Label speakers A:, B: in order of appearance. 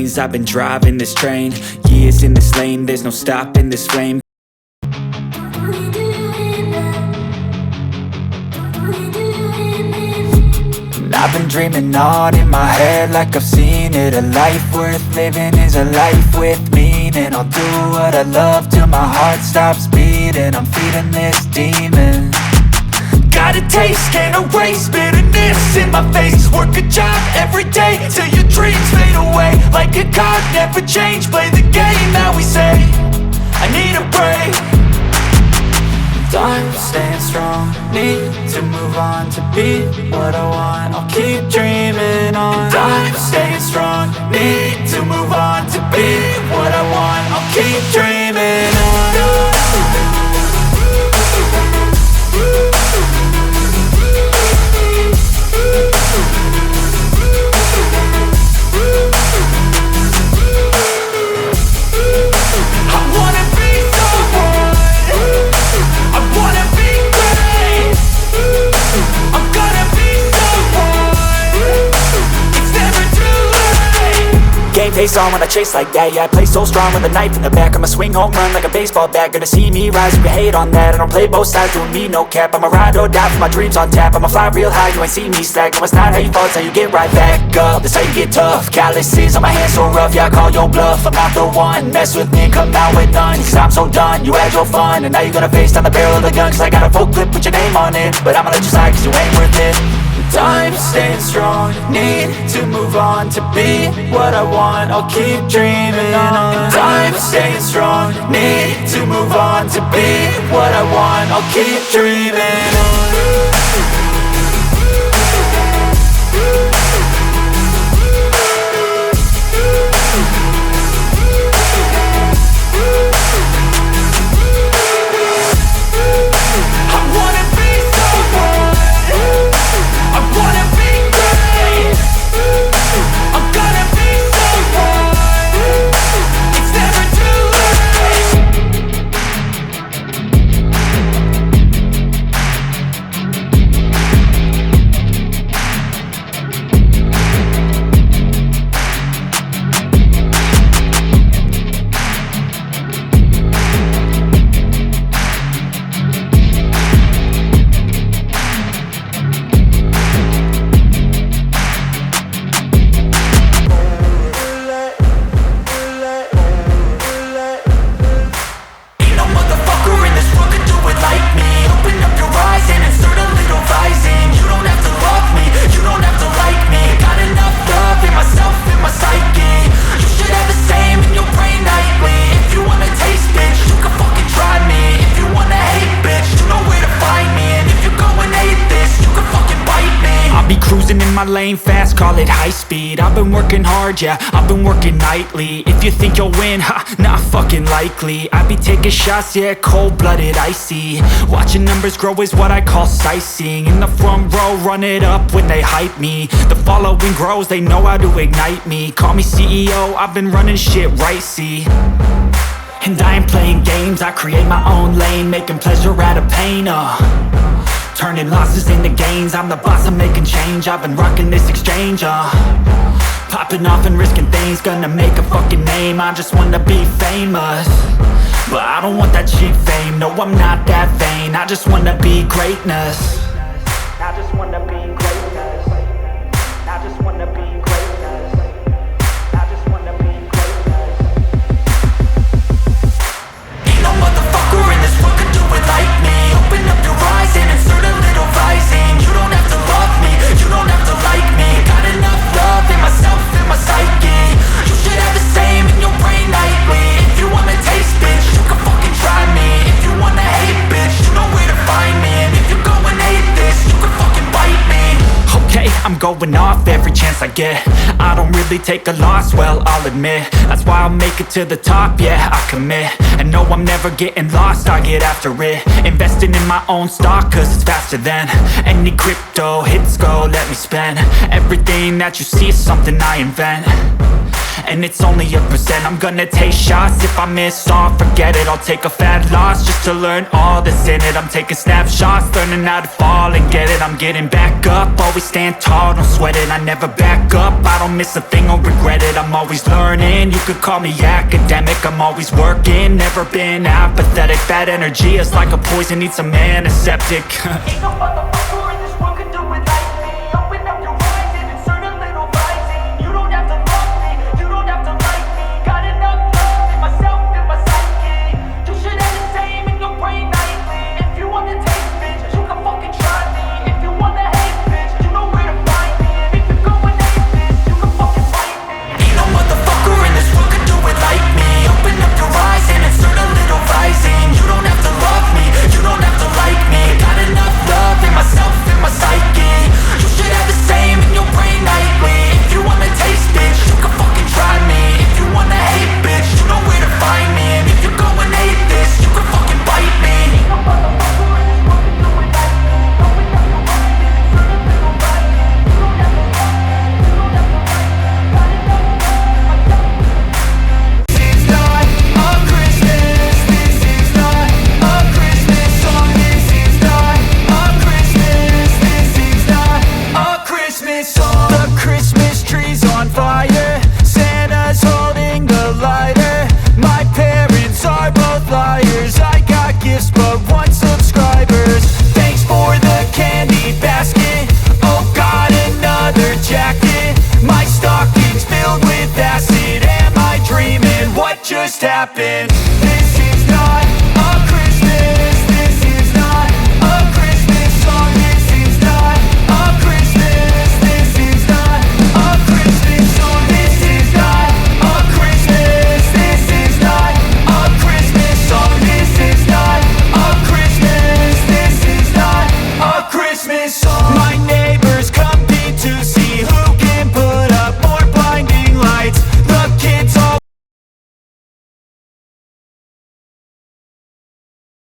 A: lanes. I've been driving this train, years in this lane, there's no stopping this flame. I've been dreaming on in my head like I've seen it. A life worth living is a life with meaning. I'll do what I love till my heart stops beating. I'm feeding this demon. Got a taste, can't erase bitterness in my face. Work a job every day till your dreams fade away. Like a card, never change, play the game that we say. I need a break. I'm staying strong, need to move on to be what I want. I'll keep dreaming on. I'm staying strong, need to move on to be what I want. I'll keep dreaming on. Face on when I chase like that, yeah, I play so strong with a knife in the back. I'ma swing home run like a baseball bat. Gonna see me rise, you can hate on that. I don't play both sides, doing me no cap. I'ma ride or die for my dreams on tap. I'ma fly real high, you ain't see me slack. No, it's not how you fall, it's how you get right back up. That's how you get tough, calluses on my hands so rough. Yeah, I call your bluff, I'm not the one. Mess with me, come out with none. Cause I'm so done, you had your fun. And now you're gonna face down the barrel of the gun. Cause I got a full clip, put your name on it. But I'ma let you slide cause you ain't worth it. I'm staying strong, need to move on to be what I want. I'll keep dreaming on. I'm staying strong, need to move on to be what I want. I'll keep dreaming on. Lane fast, call it high speed. I've been working hard, yeah, I've been working nightly. If you think you'll win, ha, not fucking likely. I be taking shots, yeah, cold-blooded, icy. Watching numbers grow is what I call sightseeing. In the front row, run it up when they hype me. The following grows, they know how to ignite me. Call me CEO, I've been running shit right, see. And I ain't playing games, I create my own lane. Making pleasure out of pain, turning losses into gains. I'm the boss, I'm making change. I've been rocking this exchange, popping off and risking things. Gonna make a fucking name. I just wanna be famous, but I don't want that cheap fame. No, I'm not that vain. I just wanna be greatness. I just wanna be greatness. I just wanna be greatness. I just wanna be greatness. Ain't no motherfucker in this world could do it like me. Open up your eyes and insert a little rising. You don't have to love me, you don't have to like me. Got enough love in myself, in my psyche. You should have the same in your brain nightly. If you wanna taste, bitch, you can fucking try me. If you wanna hate, bitch, you know where to find me. And if you go and hate this, you can fucking bite me. Okay, I'm going off every chance I get. I don't really take a loss, well, I'll admit. That's why I'll make it to the top, yeah, I commit. And no, I'm never getting lost, I get after it. Investing in my own stock, cause it's faster than any crypto hits go, let me spend. Everything that you see is something I invent. and it's only a percent. I'm gonna take shots, if I miss all, forget it. I'll take a fat loss just to learn all that's in it. I'm taking snapshots, learning how to fall and get it. I'm getting back up, always stand tall, don't sweat it. I never back up, I don't miss a thing or regret it. I'm always learning, you could call me academic. I'm always working, never been apathetic. Bad energy is like a poison, needs some antiseptic.
B: Ain't no motherfucker in this world can do it like me. Open up your eyes and insert a little rising. You don't have to love me, you don't have to like me. Got enough love in myself and my psyche. You should have the same in your brain nightly. If you wanna taste, bitch, you can fucking try me. If you wanna hate, bitch, you know where to find me. And if you're going hate, bitch, you can fucking fight me.
A: Ain't no motherfucker in this world can do it like me. Open up your eyes and insert a little rising. You don't have to love me, you don't have to like me. Got enough love in myself and my psyche. You should have the same in your brain nightly. If you wanna taste, bitch, you can fucking try me. If you wanna hate, bitch, you know where to find me. And if you're going hate this, you can fucking bite me.
B: Ain't no motherfucker in this world can do it like me. Open up your eyes and insert a little rising. You don't have to love me, you don't have to like me. Got enough love in myself.
A: This is not a Christmas. This is not a Christmas song. This is not a Christmas. This is not a Christmas song. The Christmas tree's on fire. Santa's holding the lighter. My parents are both liars. I got gifts but one subscribers. Thanks for the candy basket. Oh God, another jacket. My stocking's filled with acid. Am I dreaming? What just happened?